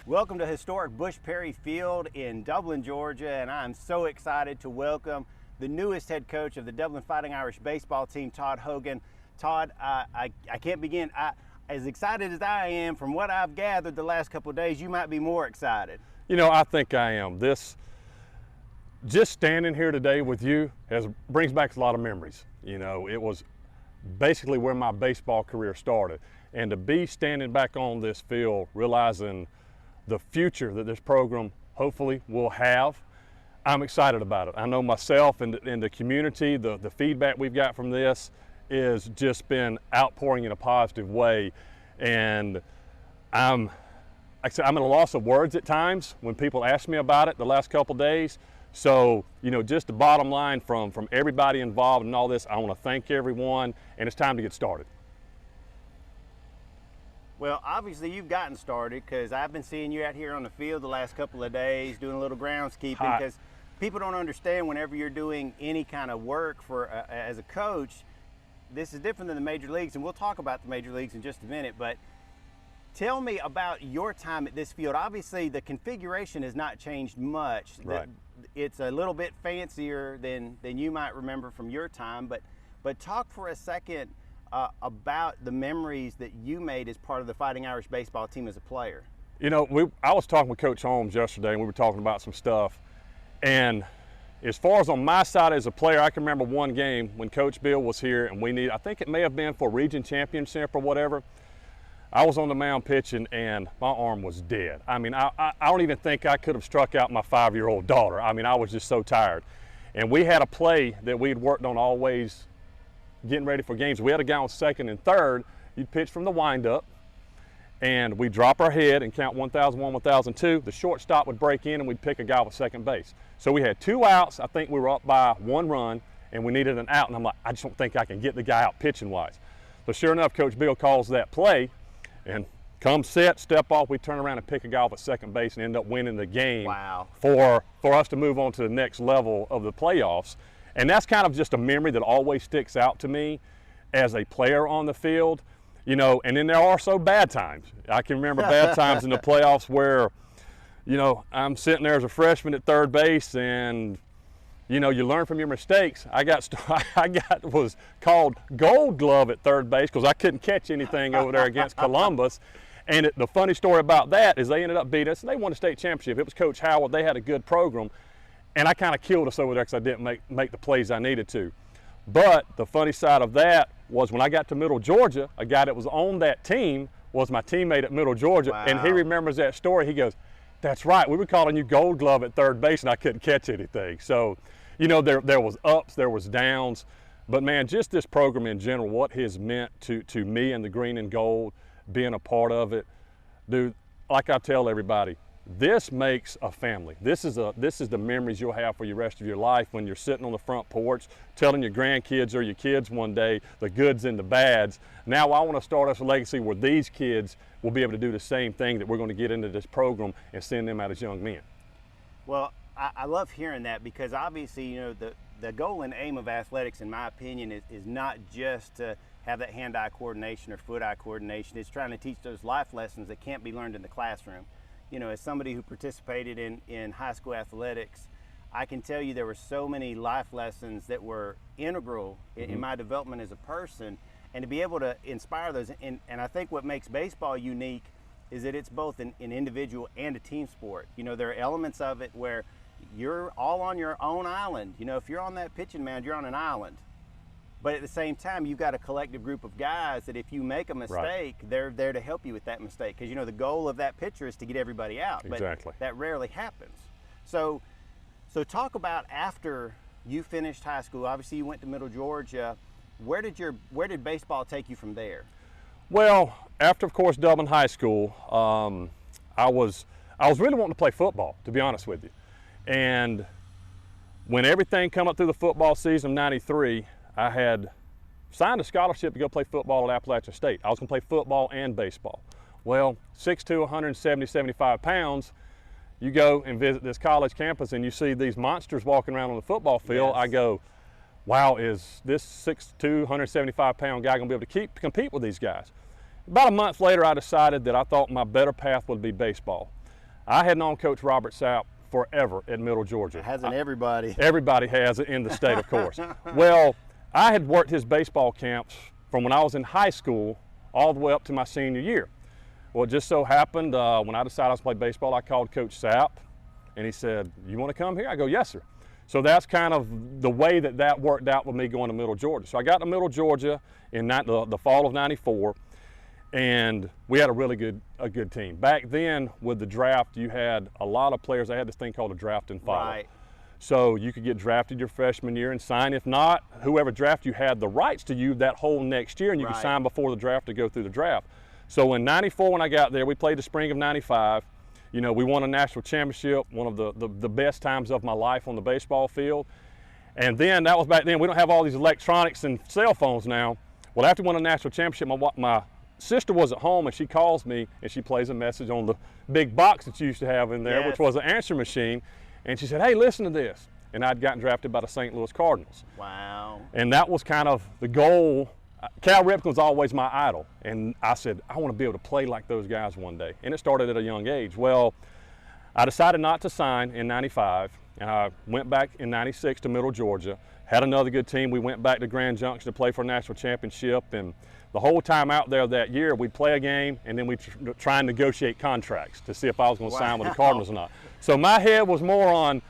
Welcome to historic Bush Perry Field in Dublin, Georgia, and I'm so excited to welcome the newest head coach of the Dublin Fighting Irish baseball team, Todd Hogan. Todd, I can't begin. As excited as I am from what I've gathered the last couple of days, you might be more excited. You know, I think I am. Just standing here today with you brings back a lot of memories. You know, it was basically where my baseball career started. And to be standing back on this field, realizing the future that this program hopefully will have, I'm excited about it. I know myself and the community, the feedback we've got from this is just been outpouring in a positive way. And I'm at a loss of words at times when people ask me about it the last couple of days. So, you know, just the bottom line from everybody involved in all this, I want to thank everyone, and it's time to get started. Well, obviously you've gotten started because I've been seeing you out here on the field the last couple of days doing a little groundskeeping, because people don't understand whenever you're doing any kind of work as a coach, this is different than the major leagues, and we'll talk about the major leagues in just a minute, but tell me about your time at this field. Obviously the configuration has not changed much. Right. It's a little bit fancier than you might remember from your time, but talk for a second about the memories that you made as part of the Fighting Irish baseball team as a player. You know, I was talking with Coach Holmes yesterday, and we were talking about some stuff. And as far as on my side as a player, I can remember one game when Coach Bill was here, and I think it may have been for region championship or whatever. I was on the mound pitching, and my arm was dead. I mean, I don't even think I could have struck out my 5-year-old daughter. I mean, I was just so tired. And we had a play that we had worked on always getting ready for games. We had a guy on second and third. You'd pitch from the windup, and we'd drop our head and count 1,001, 1,002. The shortstop would break in, and we'd pick a guy with second base. So we had 2 outs. I think we were up by 1 run, and we needed an out. And I'm like, I just don't think I can get the guy out pitching-wise. So sure enough, Coach Bill calls that play, and come set, step off, we turn around and pick a guy off at second base and end up winning the game. Wow. for us to move on to the next level of the playoffs. And that's kind of just a memory that always sticks out to me as a player on the field. You know, and then there are also bad times. I can remember bad times in the playoffs where, you know, I'm sitting there as a freshman at third base, and you know, you learn from your mistakes. I was called Gold Glove at third base because I couldn't catch anything over there against Columbus. And the funny story about that is they ended up beating us, and they won a state championship. It was Coach Howard. They had a good program, and I kind of killed us over there because I didn't make the plays I needed to. But the funny side of that was when I got to Middle Georgia, a guy that was on that team was my teammate at Middle Georgia. Wow. And he remembers that story. He goes, "That's right, we were calling you Gold Glove at third base, and I couldn't catch anything." So, you know, there was ups, there was downs, but man, just this program in general, what has meant to me and the green and gold, being a part of it, dude. Like I tell everybody, this makes a family. This is the memories you'll have for the rest of your life when you're sitting on the front porch telling your grandkids or your kids one day the goods and the bads. Now I want to start us a legacy where these kids will be able to do the same thing that we're going to get into this program and send them out as young men. Well, I love hearing that, because obviously, you know, the goal and aim of athletics, in my opinion, is not just to have that hand-eye coordination or foot-eye coordination. It's trying to teach those life lessons that can't be learned in the classroom. You know, as somebody who participated in high school athletics, I can tell you there were so many life lessons that were integral in my development as a person, and to be able to inspire those. And I think what makes baseball unique is that it's both an individual and a team sport. You know, there are elements of it where you're all on your own island. You know, if you're on that pitching mound, you're on an island. But at the same time, you've got a collective group of guys that if you make a mistake, right, they're there to help you with that mistake. Because, you know, the goal of that pitcher is to get everybody out. Exactly. But that rarely happens. So talk about after you finished high school. Obviously, you went to Middle Georgia. Where did baseball take you from there? Well, after, of course, Dublin High School, I was really wanting to play football, to be honest with you. And when everything come up through the football season of '93, I had signed a scholarship to go play football at Appalachian State. I was going to play football and baseball. Well, 6'2", 170, 75 pounds, you go and visit this college campus and you see these monsters walking around on the football field. Yes. I go, wow, is this 6'2", 175-pound guy going to be able to compete with these guys? About a month later, I decided that I thought my better path would be baseball. I had known Coach Robert Sapp forever at Middle Georgia. Hasn't everybody? Everybody has in the state, of course. Well, I had worked his baseball camps from when I was in high school all the way up to my senior year. Well, it just so happened when I decided I was going to play baseball, I called Coach Sapp, and he said, "You want to come here?" I go, "Yes, sir." So that's kind of the way that worked out with me going to Middle Georgia. So I got to Middle Georgia in the fall of '94, and we had a really good team. Back then, with the draft, you had a lot of players. They had this thing called a draft and follow. Right. So you could get drafted your freshman year and sign. If not, whoever drafted you had the rights to you that whole next year, and you could sign before the draft to go through the draft. So in '94, when I got there, we played the spring of '95. You know, we won a national championship, one of the best times of my life on the baseball field. And then, that was back then. We don't have all these electronics and cell phones now. Well, after we won a national championship, my sister was at home, and she calls me, and she plays a message on the big box that you used to have in there, which was an answer machine. And she said, "Hey, listen to this." And I'd gotten drafted by the St. Louis Cardinals. Wow. And that was kind of the goal. Cal Ripken was always my idol. And I said, I want to be able to play like those guys one day. And it started at a young age. Well, I decided not to sign in '95. And I went back in '96 to Middle Georgia. Had another good team. We went back to Grand Junction to play for a national championship. And the whole time out there that year, we'd play a game, and then we'd try and negotiate contracts to see if I was going to sign with the Cardinals or not. So my head was more on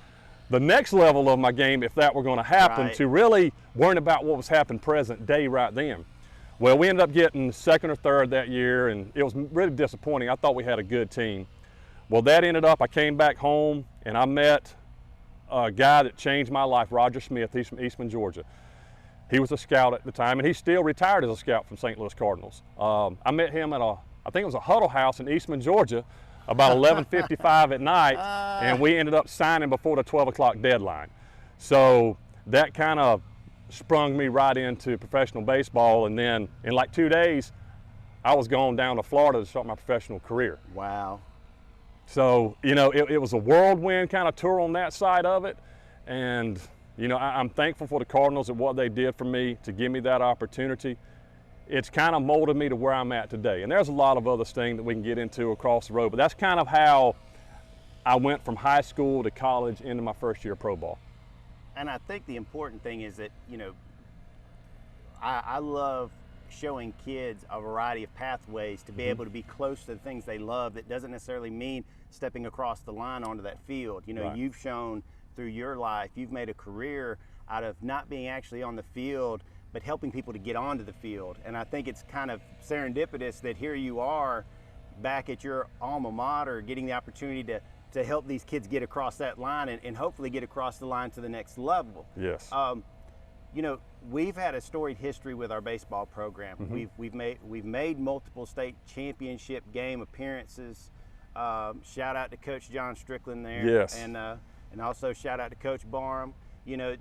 the next level of my game, if that were going to happen, to really worrying about what was happening present day right then. Well, we ended up getting second or third that year, and it was really disappointing. I thought we had a good team. Well, that ended up, I came back home, and I met a guy that changed my life, Roger Smith. He's from Eastman, Georgia. He was a scout at the time, and he's still retired as a scout from St. Louis Cardinals. I met him at I think it was a huddle house in Eastman, Georgia, about 11:55 at night, and we ended up signing before the 12 o'clock deadline. So that kind of sprung me right into professional baseball, and then in like 2 days, I was going down to Florida to start my professional career. Wow. So, you know, it was a whirlwind kind of tour on that side of it, and you know, I'm thankful for the Cardinals and what they did for me to give me that opportunity. It's kind of molded me to where I'm at today. And there's a lot of other things that we can get into across the road, but that's kind of how I went from high school to college into my first year of pro ball. And I think the important thing is that, you know, I love showing kids a variety of pathways to be able to be close to the things they love. That doesn't necessarily mean stepping across the line onto that field. You know, you've shown through your life, you've made a career out of not being actually on the field, but helping people to get onto the field. And I think it's kind of serendipitous that here you are back at your alma mater getting the opportunity to help these kids get across that line and hopefully get across the line to the next level. Yes. You know, we've had a storied history with our baseball program. We've made multiple state championship game appearances. Shout out to Coach John Strickland there. Yes. And also shout out to Coach Barham. You know,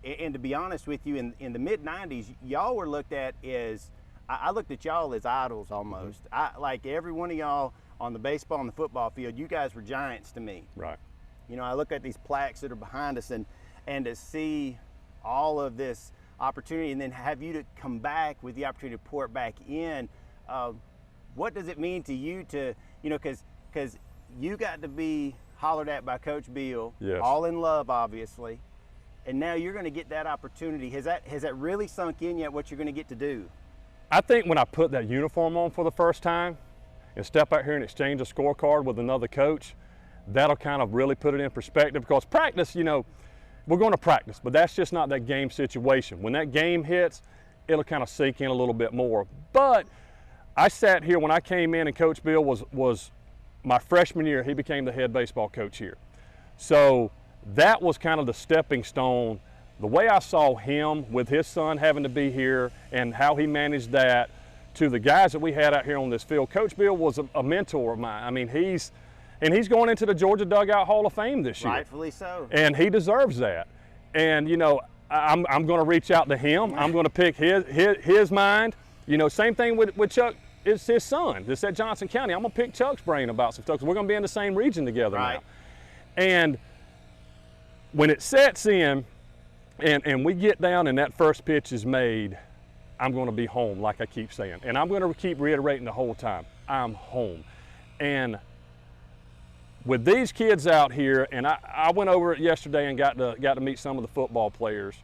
and to be honest with you, in the mid-'90s, y'all were looked at as, I looked at y'all as idols almost. Like every one of y'all on the baseball and the football field, you guys were giants to me. Right. You know, I look at these plaques that are behind us, and to see all of this opportunity, and then have you to come back with the opportunity to pour it back in. What does it mean to you to, you know, because you got to be hollered at by Coach Bill, all in love, obviously, and now you're going to get that opportunity. Has that really sunk in yet, what you're going to get to do? I think when I put that uniform on for the first time and step out here and exchange a scorecard with another coach, that'll kind of really put it in perspective, because practice, you know, we're going to practice, but that's just not that game situation. When that game hits, it'll kind of sink in a little bit more. But I sat here when I came in, and Coach Bill was my freshman year, he became the head baseball coach here. So that was kind of the stepping stone. The way I saw him with his son having to be here and how he managed that, to the guys that we had out here on this field. Coach Bill was a mentor of mine. I mean, he's going into the Georgia Dugout Hall of Fame this year. Rightfully so. And he deserves that. And, you know, I'm going to reach out to him. I'm going to pick his mind. You know, same thing with Chuck. It's his son. It's at Johnson County. I'm going to pick Chuck's brain about some stuff, because we're going to be in the same region together now. And when it sets in and we get down and that first pitch is made, I'm going to be home, like I keep saying. And I'm going to keep reiterating the whole time, I'm home. And with these kids out here, and I went over it yesterday and got to meet some of the football players.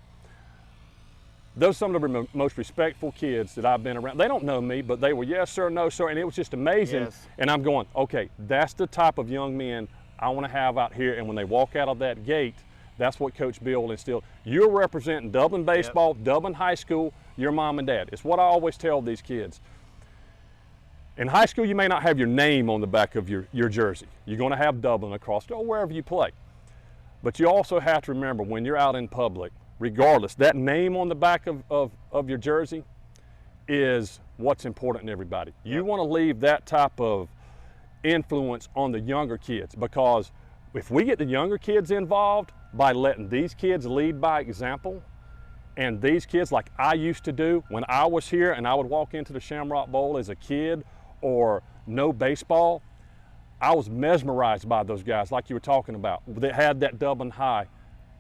Those are some of the most respectful kids that I've been around. They don't know me, but they were yes sir, no sir, and it was just amazing. Yes. And I'm going, okay, that's the type of young men I want to have out here. And when they walk out of that gate, that's what Coach Bill instilled. You're representing Dublin baseball, yep. Dublin high school, your mom and dad. It's what I always tell these kids. In high school, you may not have your name on the back of your jersey. You're going to have Dublin across or wherever you play. But you also have to remember when you're out in public, regardless, that name on the back of your jersey is what's important to everybody. You Yep. want to leave that type of influence on the younger kids, because if we get the younger kids involved by letting these kids lead by example, and these kids, like I used to do when I was here and I would walk into the Shamrock Bowl as a kid or know baseball, I was mesmerized by those guys like you were talking about that had that Dublin High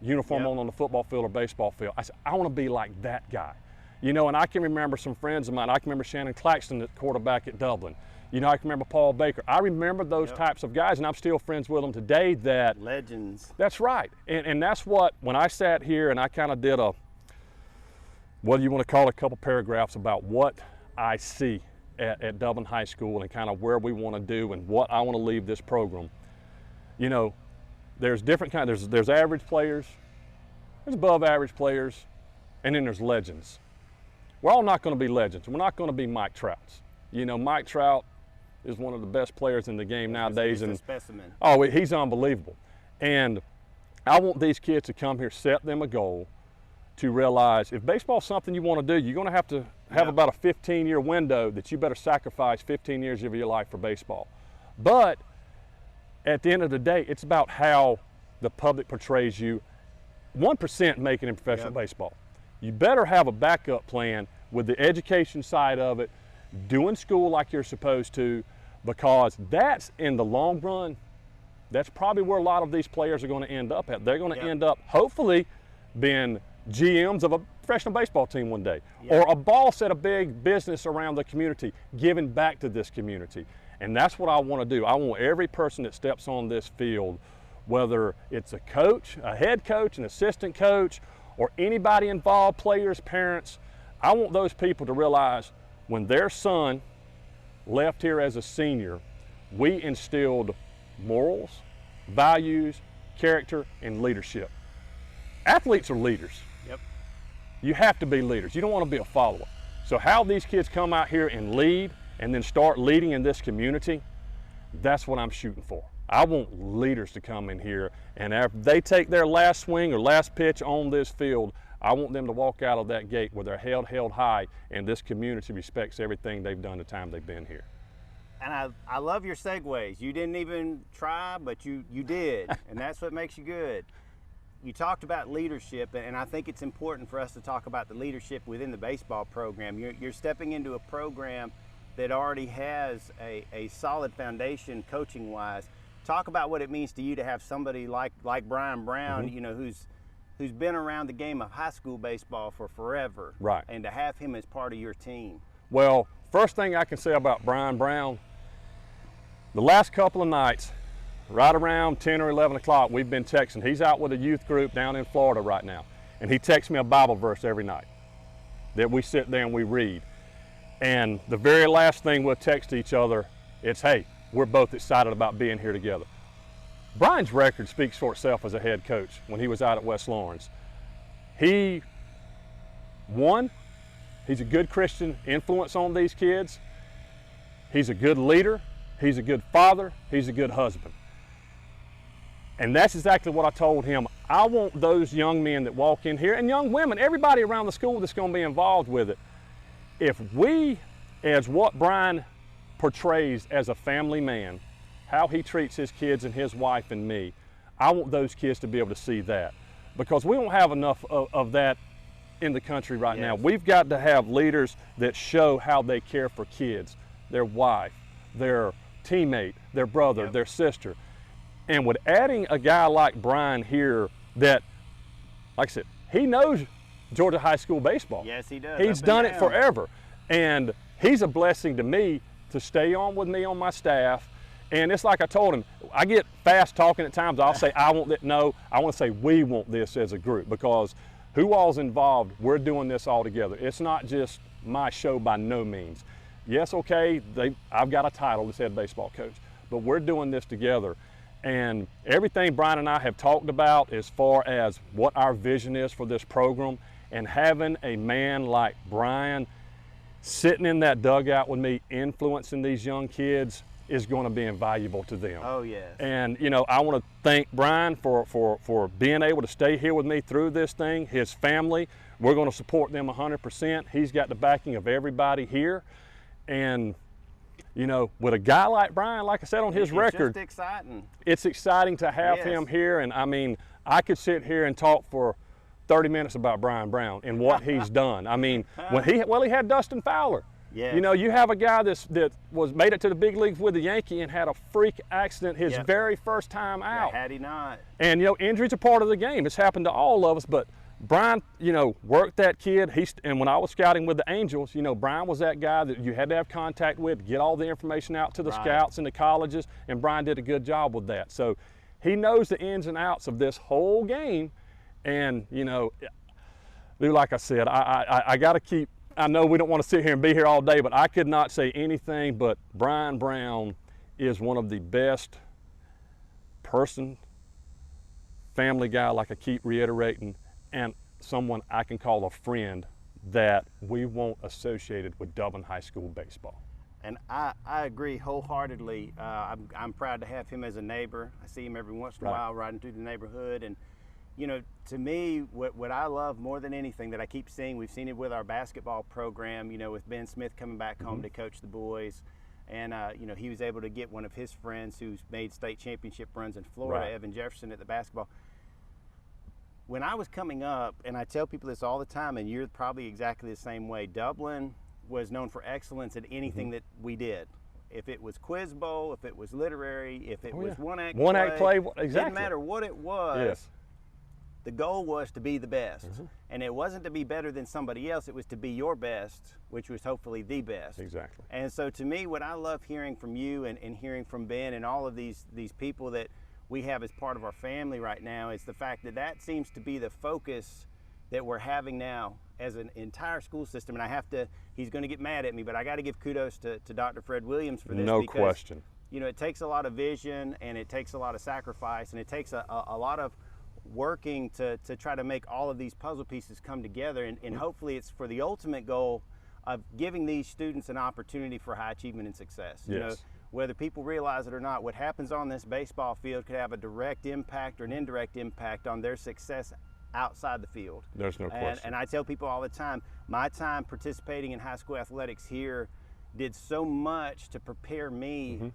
uniform Yep. on the football field or baseball field. I said, I want to be like that guy. You know, and I can remember some friends of mine. I can remember Shannon Claxton, the quarterback at Dublin. You know, I can remember Paul Baker. I remember those Yep. types of guys, and I'm still friends with them today. That legends. That's right. And that's what, when I sat here and I kind of did what do you want to call it, a couple paragraphs about what I see at Dublin High School and kind of where we want to do and what I want to leave this program. You know, there's different kinds. There's average players, there's above average players, and then there's legends. We're all not going to be legends. We're not going to be Mike Trouts. You know, Mike Trout is one of the best players in the game nowadays. He's a and specimen. Oh, he's unbelievable. And I want these kids to come here, set them a goal to realize if baseball's something you want to do, you're going to have Yep. about a 15-year window that you better sacrifice 15 years of your life for baseball. But at the end of the day, it's about how the public portrays you. 1% making in professional Yep. baseball. You better have a backup plan with the education side of it, doing school like you're supposed to, because that's, in the long run, that's probably where a lot of these players are going to end up at. They're going to Yep. end up, hopefully, being GMs of a professional baseball team one day, Yep. or a boss at a big business around the community, giving back to this community. And that's what I want to do. I want every person that steps on this field, whether it's a coach, a head coach, an assistant coach, or anybody involved, players, parents, I want those people to realize when their son left here as a senior, we instilled morals, values, character, and leadership. Athletes are leaders. Yep. You have to be leaders. You don't want to be a follower. So how these kids come out here and lead and then start leading in this community, that's what I'm shooting for. I want leaders to come in here, and after they take their last swing or last pitch on this field, I want them to walk out of that gate where they're held high, and this community respects everything they've done the time they've been here. And I love your segues. You didn't even try, but you did, and that's what makes you good. You talked about leadership, and I think it's important for us to talk about the leadership within the baseball program. You're stepping into a program that already has a solid foundation coaching-wise. Talk about what it means to you to have somebody like Brian Brown, Mm-hmm. you know, who's been around the game of high school baseball for forever, Right. and to have him as part of your team. Well, first thing I can say about Brian Brown, the last couple of nights, right around 10 or 11 o'clock, we've been texting. He's out with a youth group down in Florida right now, and he texts me a Bible verse every night that we sit there and we read. And the very last thing we'll text each other, it's, hey, we're both excited about being here together. Brian's record speaks for itself as a head coach when he was out at West Lawrence. He's a good Christian influence on these kids. He's a good leader. He's a good father. He's a good husband. And that's exactly what I told him. I want those young men that walk in here, and young women, everybody around the school that's going to be involved with it. If we, as what Brian portrays as a family man, how he treats his kids and his wife and me, I want those kids to be able to see that, because we don't have enough of that in the country right now. We've got to have leaders that show how they care for kids, their wife, their teammate, their brother, their sister. And with adding a guy like Brian here that, like I said, he knows Georgia high school baseball. Yes, he does. He's done it forever. And he's a blessing to me to stay on with me on my staff. And it's like I told him, I get fast talking at times. I'll say, I want that. No, I want to say we want this as a group, because who all's involved, we're doing this all together. It's not just my show by no means. Yes, okay, I've got a title that said baseball coach, but we're doing this together. And everything Brian and I have talked about as far as what our vision is for this program, and having a man like Brian sitting in that dugout with me influencing these young kids is going to be invaluable to them. Oh, yes. And, you know, I want to thank Brian for being able to stay here with me through this thing. His family, we're going to support them 100%. He's got the backing of everybody here. And, you know, with a guy like Brian, like I said on his record, it's just exciting. It's exciting to have him here. And, I mean, I could sit here and talk for 30 minutes about Brian Brown and what he's done. I mean, when he had Dustin Fowler. Yes. You know, you have a guy that made it to the big leagues with the Yankee and had a freak accident his very first time out. Yeah, had he not. And, you know, injuries are part of the game. It's happened to all of us, but Brian, you know, worked that kid. And when I was scouting with the Angels, you know, Brian was that guy that you had to have contact with, get all the information out to the scouts and the colleges, and Brian did a good job with that. So he knows the ins and outs of this whole game. And, you know, like I said, I got to keep, I know we don't want to sit here and be here all day, but I could not say anything but Brian Brown is one of the best family guy, like I keep reiterating, and someone I can call a friend that we want associated with Dublin High School baseball. And I agree wholeheartedly. I'm proud to have him as a neighbor. I see him every once in a while riding through the neighborhood. And, you know, to me, what I love more than anything that I keep seeing, we've seen it with our basketball program, you know, with Ben Smith coming back home to coach the boys. And, you know, he was able to get one of his friends who's made state championship runs in Florida, Evan Jefferson, at the basketball. When I was coming up, and I tell people this all the time, and you're probably exactly the same way, Dublin was known for excellence at anything that we did. If it was quiz bowl, if it was literary, if it was one-act play, exactly. Didn't matter what it was. The goal was to be the best. And it wasn't to be better than somebody else, it was to be your best, which was hopefully the best. Exactly. And so to me, what I love hearing from you and hearing from Ben and all of these people that we have as part of our family right now is the fact that that seems to be the focus that we're having now as an entire school system. And I have to, he's going to get mad at me, but I got to give kudos to Dr. Fred Williams for this. No question. You know, it takes a lot of vision, and it takes a lot of sacrifice, and it takes a lot of working to try to make all of these puzzle pieces come together. And hopefully it's for the ultimate goal of giving these students an opportunity for high achievement and success. You know, whether people realize it or not, what happens on this baseball field could have a direct impact or an indirect impact on their success outside the field. There's no question. And I tell people all the time, my time participating in high school athletics here did so much to prepare me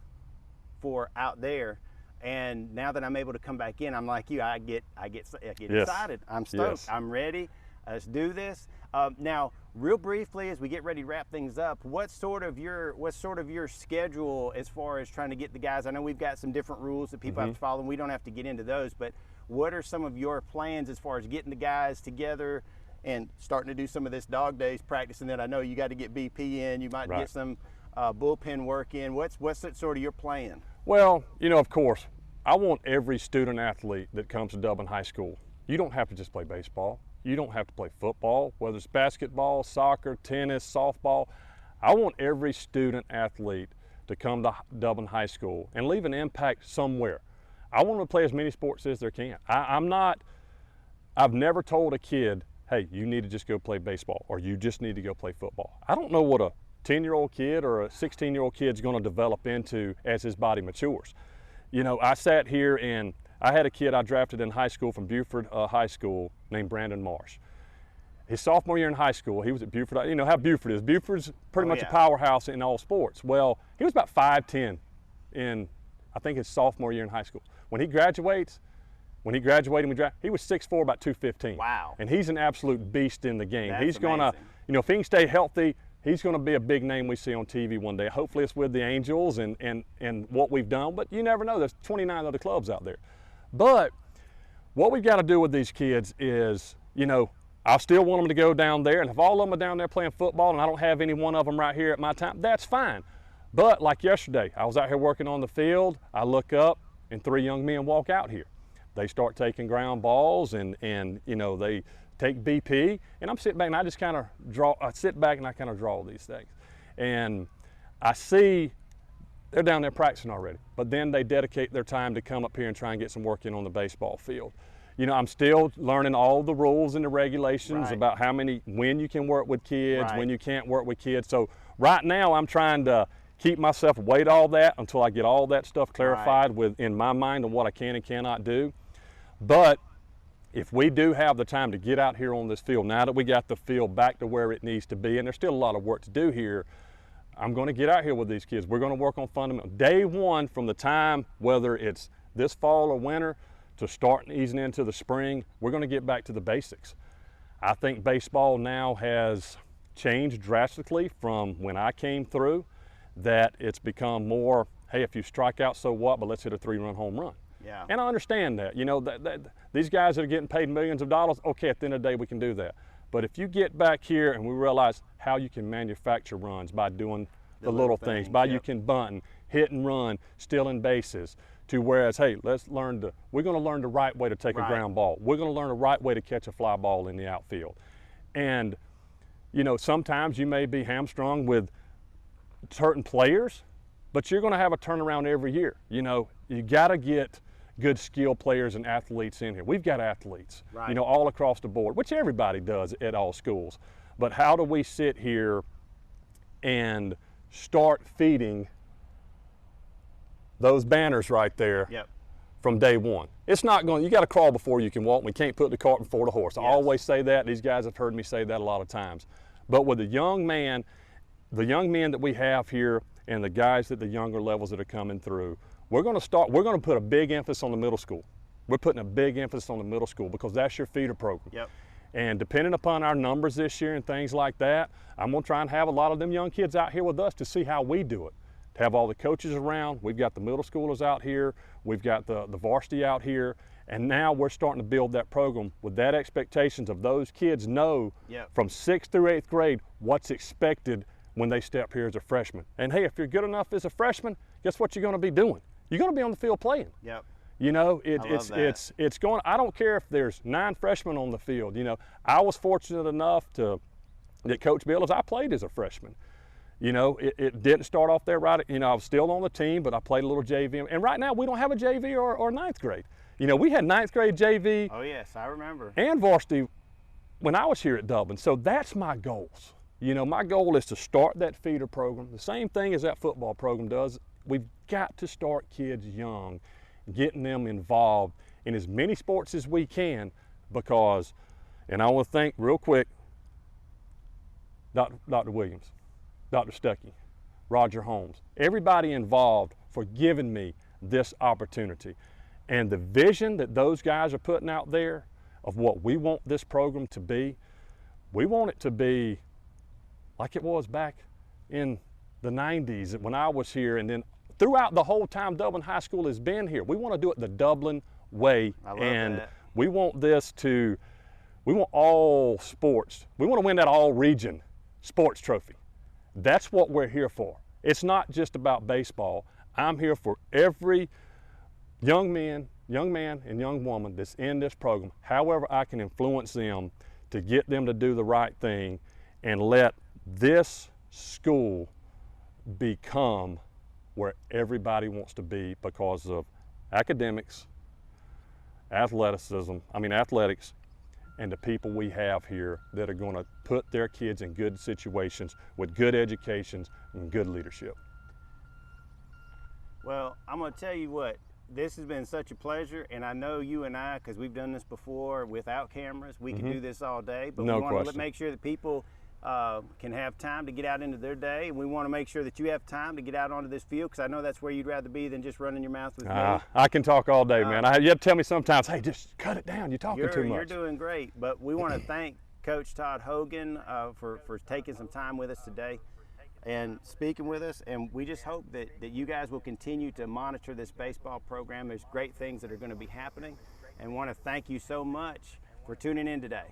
for out there. And now that I'm able to come back in, I'm like you, I get excited. I'm stoked. I'm ready. Let's do this. Now, real briefly, as we get ready to wrap things up, what's sort of your schedule as far as trying to get the guys? I know we've got some different rules that people have to follow, and we don't have to get into those, but what are some of your plans as far as getting the guys together and starting to do some of this dog days practice? And then I know you got to get BP in, you might get some bullpen work in. What's sort of your plan? Well, you know, of course, I want every student athlete that comes to Dublin High School. You don't have to just play baseball. You don't have to play football, whether it's basketball, soccer, tennis, softball. I want every student athlete to come to Dublin High School and leave an impact somewhere. I want them to play as many sports as they can. I've never told a kid, hey, you need to just go play baseball or you just need to go play football. I don't know what a 10-year-old kid or a 16-year-old kid's going to develop into as his body matures. You know, I sat here and I had a kid I drafted in high school from Buford High School named Brandon Marsh. His sophomore year in high school, he was at Buford. You know how Buford is. Buford's pretty much a powerhouse in all sports. Well, he was about 5'10" in, I think, his sophomore year in high school. When he graduated, he was 6'4", about 215. Wow. And he's an absolute beast in the game. That's he's going to, you know, if he can stay healthy, he's going to be a big name we see on TV one day. Hopefully it's with the Angels and what we've done, but you never know. There's 29 other clubs out there. But what we've got to do with these kids is, you know, I still want them to go down there, and if all of them are down there playing football and I don't have any one of them right here at my time, that's fine. But like yesterday, I was out here working on the field. I look up and 3 young men walk out here. They start taking ground balls and you know, they take BP, and I'm sitting back and I just kind of draw. I sit back and I kind of draw these things, and I see they're down there practicing already. But then they dedicate their time to come up here and try and get some work in on the baseball field. You know, I'm still learning all the rules and the regulations about when you can work with kids, when you can't work with kids. So right now I'm trying to keep myself away to all that until I get all that stuff clarified in my mind on what I can and cannot do. But if we do have the time to get out here on this field, now that we got the field back to where it needs to be, and there's still a lot of work to do here, I'm going to get out here with these kids. We're going to work on fundamentals. Day one, from the time, whether it's this fall or winter, to start easing into the spring, we're going to get back to the basics. I think baseball now has changed drastically from when I came through, that it's become more, hey, if you strike out, so what, but let's hit a 3-run home run. Yeah. And I understand that. You know, these guys that are getting paid millions of dollars, okay, at the end of the day, we can do that. But if you get back here and we realize how you can manufacture runs by doing the little things, by you can bunt, hit and run, stealing bases, to whereas, hey, we're going to learn the right way to take a ground ball. We're going to learn the right way to catch a fly ball in the outfield. And, you know, sometimes you may be hamstrung with certain players, but you're going to have a turnaround every year. You know, you got to get good skill players and athletes in here. We've got athletes, you know, all across the board, which everybody does at all schools. But how do we sit here and start feeding those banners right there from day one? It's not going, you got to crawl before you can walk. We can't put the cart before the horse. I always say that. These guys have heard me say that a lot of times. But with the young men that we have here and the guys at the younger levels that are coming through, we're going to put a big emphasis on the middle school. We're putting a big emphasis on the middle school because that's your feeder program. And depending upon our numbers this year and things like that, I'm going to try and have a lot of them young kids out here with us to see how we do it. To have all the coaches around, we've got the middle schoolers out here, we've got the varsity out here, and now we're starting to build that program with that expectations of those kids know from 6th through 8th grade what's expected when they step here as a freshman. And hey, if you're good enough as a freshman, guess what you're going to be doing? You're going to be on the field playing. You know, it's going. I don't care if there's 9 freshmen on the field. You know, I was fortunate enough that Coach Bill, as I played as a freshman. You know, it didn't start off there right. You know, I was still on the team, but I played a little JV. And right now, we don't have a JV or 9th grade. You know, we had 9th grade JV. Oh yes, I remember. And varsity when I was here at Dublin. So that's my goals. You know, my goal is to start that feeder program, the same thing as that football program does. We've got to start kids young, getting them involved in as many sports as we can because, and I want to thank real quick Dr. Williams, Dr. Stuckey, Roger Holmes, everybody involved for giving me this opportunity. And the vision that those guys are putting out there of what we want this program to be, we want it to be like it was back in the 90s when I was here, and then throughout the whole time Dublin High School has been here. We want to do it the Dublin way. And we want we want all sports. We want to win that all region sports trophy. That's what we're here for. It's not just about baseball. I'm here for every young man and young woman that's in this program, however I can influence them to get them to do the right thing and let this school become where everybody wants to be because of academics, athletics, and the people we have here that are going to put their kids in good situations with good educations and good leadership. Well, I'm going to tell you what, this has been such a pleasure, and I know you and I, because we've done this before without cameras, we can do this all day, but we want to make sure that people can have time to get out into their day, and we want to make sure that you have time to get out onto this field, because I know that's where you'd rather be than just running your mouth with me. I can talk all day, man. You have to tell me sometimes, hey, just cut it down. You're talking too much. You're doing great, but we want to thank Coach Todd Hogan for taking some time with us today and speaking with us, and we just hope that you guys will continue to monitor this baseball program. There's great things that are going to be happening, and want to thank you so much for tuning in today.